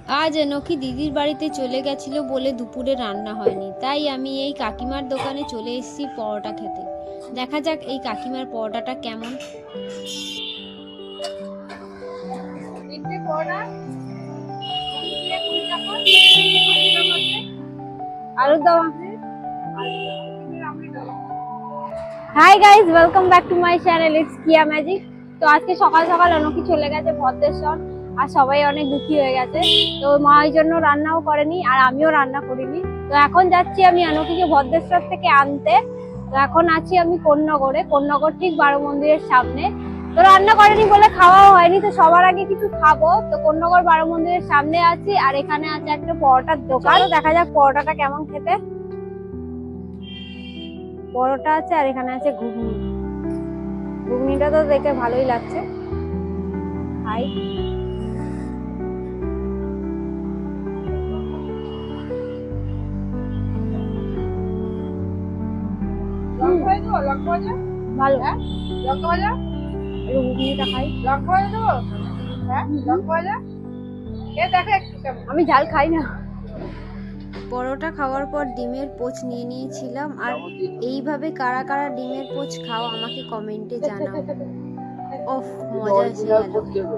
আজ অনকি দিদির বাড়িতে চলে গেছিল বলে দুপুরে রান্না হয়নি, তাই আমি এই কাকিমার দোকানে চলে এসেছি পরোটা খেতে। দেখা যাক এই কাকিমার পরোটাটা কেমন। আলুর দম আছে। Hi guys, welcome back to my channel it's কিয়া ম্যাজিক। তো আজকে সকাল সকাল অনকি চলে গেছে ভদ্রেশ্বর, আর সবাই অনেক দুঃখী হয়ে গেছে। তো মা ওই জন্য রান্নাও করেনি আর আমিও রান্না করিনি। তো এখন যাচ্ছি আমি অনকিকে ভদ্রেশ্বর থেকে আনতে। তো এখন আছি আমি কোন্নগরে, কোন্নগর ঠিক বারো মন্দিরের সামনে। তো রান্না করেনি বলে খাওয়াও হয়নি, তো সবার আগে কিছু খাবো। তো কোন্নগর বারো মন্দিরের সামনে আছি, আর এখানে আছে একটা পরোটার দোকান। দেখা যাক পরোটাটা কেমন খেতে। পরোটা আছে আর এখানে আছে ঘুগনি। ঘুগনিটা তো দেখে ভালোই লাগছে। হাই, ভালো। ঘুগনিটা খাই। আমি ঝাল খাই না। পরোটা খাওয়ার পর ডিমের পোচ নিয়ে নিয়েছিলাম, আর এইভাবে কারা কারা ডিমের পোচ খাও আমাকে কমেন্টে জানাও। ওফ, মজা এসে গেল।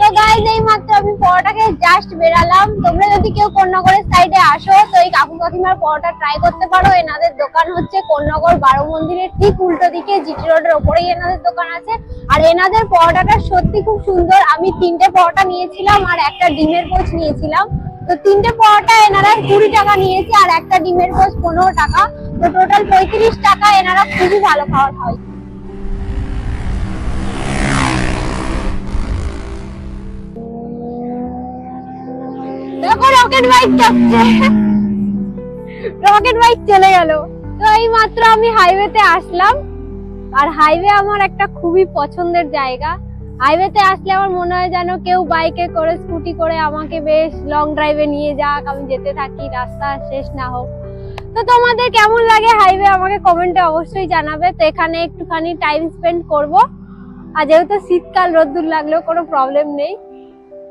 তো গাইস, এই মাত্র আমি পরোটাকে জাস্ট বেরালাম। তোমরা যদি কেউ কোন্নগরের সাইডে আসো তো এই কাকু কাকিমার পরোটা ট্রাই করতে পারো। এনাদের দোকান হচ্ছে কোন্নগর বারো মন্দিরের ঠিক উল্টো দিকে, জিটি রোডের ওপরেই এনাদের দোকান আছে। আর এনাদের পরোটাটা সত্যি খুব সুন্দর। আমি 3টে পরোটা নিয়েছিলাম আর একটা ডিমের পোচ নিয়েছিলাম। তো 3টে পরোটা এনারা 20 টাকা নিয়েছে আর একটা ডিমের পোচ 15 টাকা। তো টোটাল 35 টাকা। এনারা খুবই ভালো খাবার খাওয়ায়। রকেট বাইক যাচ্ছে, রকেট বাইক চলে গেল। তো এই মাত্র আমি হাইওয়েতে আসলাম, আর হাইওয়ে আমার একটা খুবই পছন্দের জায়গা। হাইওয়েতে আসলে আমার মনে হয় যেন কেউ বাইকে করে স্কুটি করে আমাকে বেশ লং ড্রাইভে নিয়ে যাক, আমি যেতে থাকি, রাস্তা শেষ না হোক। তো তোমাদের কেমন লাগে হাইওয়ে আমাকে কমেন্টে অবশ্যই জানাবে। তো এখানে একটুখানি টাইম স্পেন্ড করব, আর যেহেতু শীতকাল রোদ্দুর লাগলেও কোনো প্রবলেম নেই।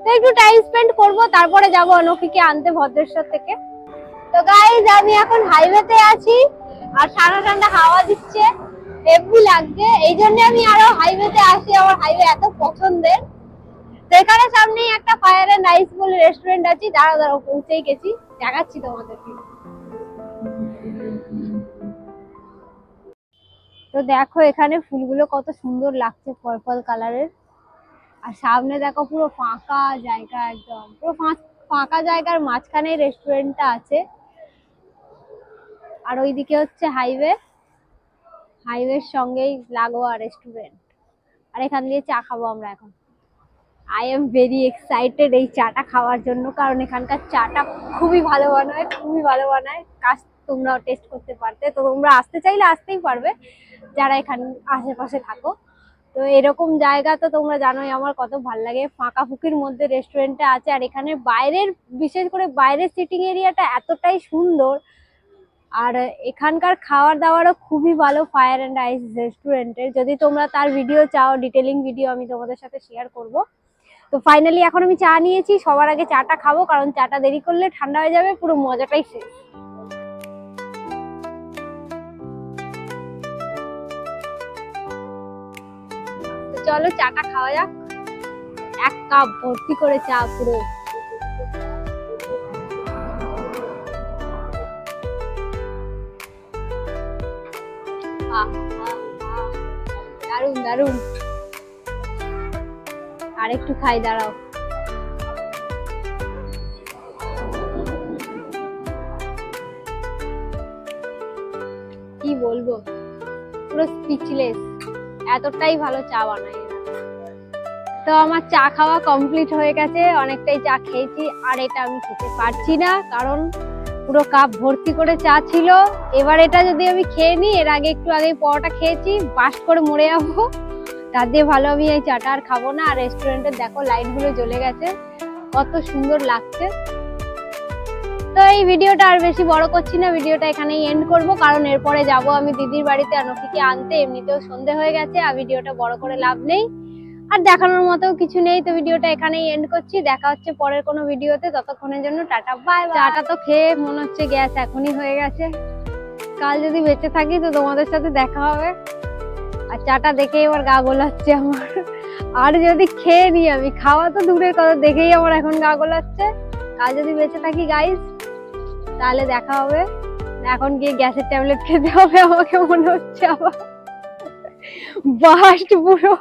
তো একটু টাইম স্পেন্ড করবো, তারপরে যাবো অনকিকে আনতে ভদ্রেশ্বর থেকে। তো গাইজ, আমি এখন হাইওয়েতে আছি আর ঠান্ডা ঠান্ডা হাওয়া দিচ্ছে, হেভি লাগছে। এই জন্য আমি আরো হাইওয়েতে আসি, আমার হাইওয়ে এত পছন্দের। তো এখানে সামনেই একটা ফায়ার এন্ড আইস বলে রেস্টুরেন্ট আছে। দাঁড়াও পৌঁছেই গেছি, দেখাচ্ছি তোমাদেরকে। তো দেখো এখানে ফুলগুলো কত সুন্দর লাগছে, পার্পল কালারের। আর সামনে দেখো পুরো ফাঁকা জায়গা, একদম পুরো ফাঁকা জায়গার মাঝখানে রেস্টুরেন্টটা আছে। আর ওইদিকে হচ্ছে হাইওয়ে, হাইওয়ের সঙ্গেই লাগোয়া রেস্টুরেন্ট। আর এখান দিয়ে চা খাবো আমরা এখন। আই এম ভেরি এক্সাইটেড এই চাটা খাওয়ার জন্য, কারণ এখানকার চাটা খুবই ভালো বানায়, খুবই ভালো বানায়। কাজ তোমরাও টেস্ট করতে পারতে। তো তোমরা আসতে চাইলে আসতেই পারবে যারা এখানে আশেপাশে থাকো। তো এরকম জায়গা তো তোমরা জানোই আমার কত ভালো লাগে। ফাঁকা ফুকির মধ্যে রেস্টুরেন্টটা আছে, আর এখানে বাইরের, বিশেষ করে বাইরের সিটিং এরিয়াটা এতটাই সুন্দর। আর এখানকার খাবার দাবারও খুবই ভালো ফায়ার অ্যান্ড আইস রেস্টুরেন্টের। যদি তোমরা তার ভিডিও চাও, ডিটেলিং ভিডিও আমি তোমাদের সাথে শেয়ার করব। তো ফাইনালি এখন আমি চা নিয়েছি, সবার আগে চাটা খাবো, কারণ চাটা দেরি করলে ঠান্ডা হয়ে যাবে, পুরো মজাটাই শেষ। চলো চাটা খাওয়া যাক। 1 কাপ ভর্তি করে চা পুরো। দারুন দারুন। আর একটু খাই, দাঁড়াও। কি বলবো, পুরো স্পিচলেস, এতটাই ভালো চা বানায়। তো আমার চা খাওয়া কমপ্লিট হয়ে গেছে, অনেকটাই চা খেয়েছি। আর এটা আমি খেতে পারছি না, কারণ পুরো কাপ ভর্তি করে চা ছিল। এবার এটা যদি আমি খেয়ে নিই, এর আগে একটু আগে পরোটা খেয়েছি, বাস্ট করে মরে যাবো। তার দিয়ে ভালো আমি এই চাটা আর খাবো না। আর রেস্টুরেন্টের দেখো লাইট গুলো জ্বলে গেছে, কত সুন্দর লাগছে। তো তো এই ভিডিওটা আর বেশি বড় করছি না, ভিডিওটা এখানেই এন্ড করব, কারণ এরপরে যাব আমি দিদির বাড়িতে আনফিকে আনতে। এমনিতেও সন্ধে হয়ে গেছে, আর ভিডিওটা বড় করে লাভ নেই, আর দেখানোর মতো কিছু নেই। তো ভিডিওটা এখানেই এন্ড করছি, দেখা হচ্ছে পরের কোনো ভিডিওতে। ততক্ষণের জন্য টাটা বাই। চাটা তো খেয়ে মনে হচ্ছে গ্যাস এখনই হয়ে গেছে। কাল যদি বেঁচে থাকি তো তোমাদের সাথে দেখা হবে। আর চাটা দেখে এবার গা গোলাচ্ছে আমার, আর যদি খেয়ে নি আমি, খাওয়া তো দূরের কথা, দেখেই আমার এখন গা গোলাচ্ছে। কাল যদি বেঁচে থাকি গাইস তাহলে দেখা হবে। এখন গিয়ে গ্যাসের ট্যাবলেট খেতে হবে আমাকে, মনে হচ্ছে আবার বাস্ট পুরো।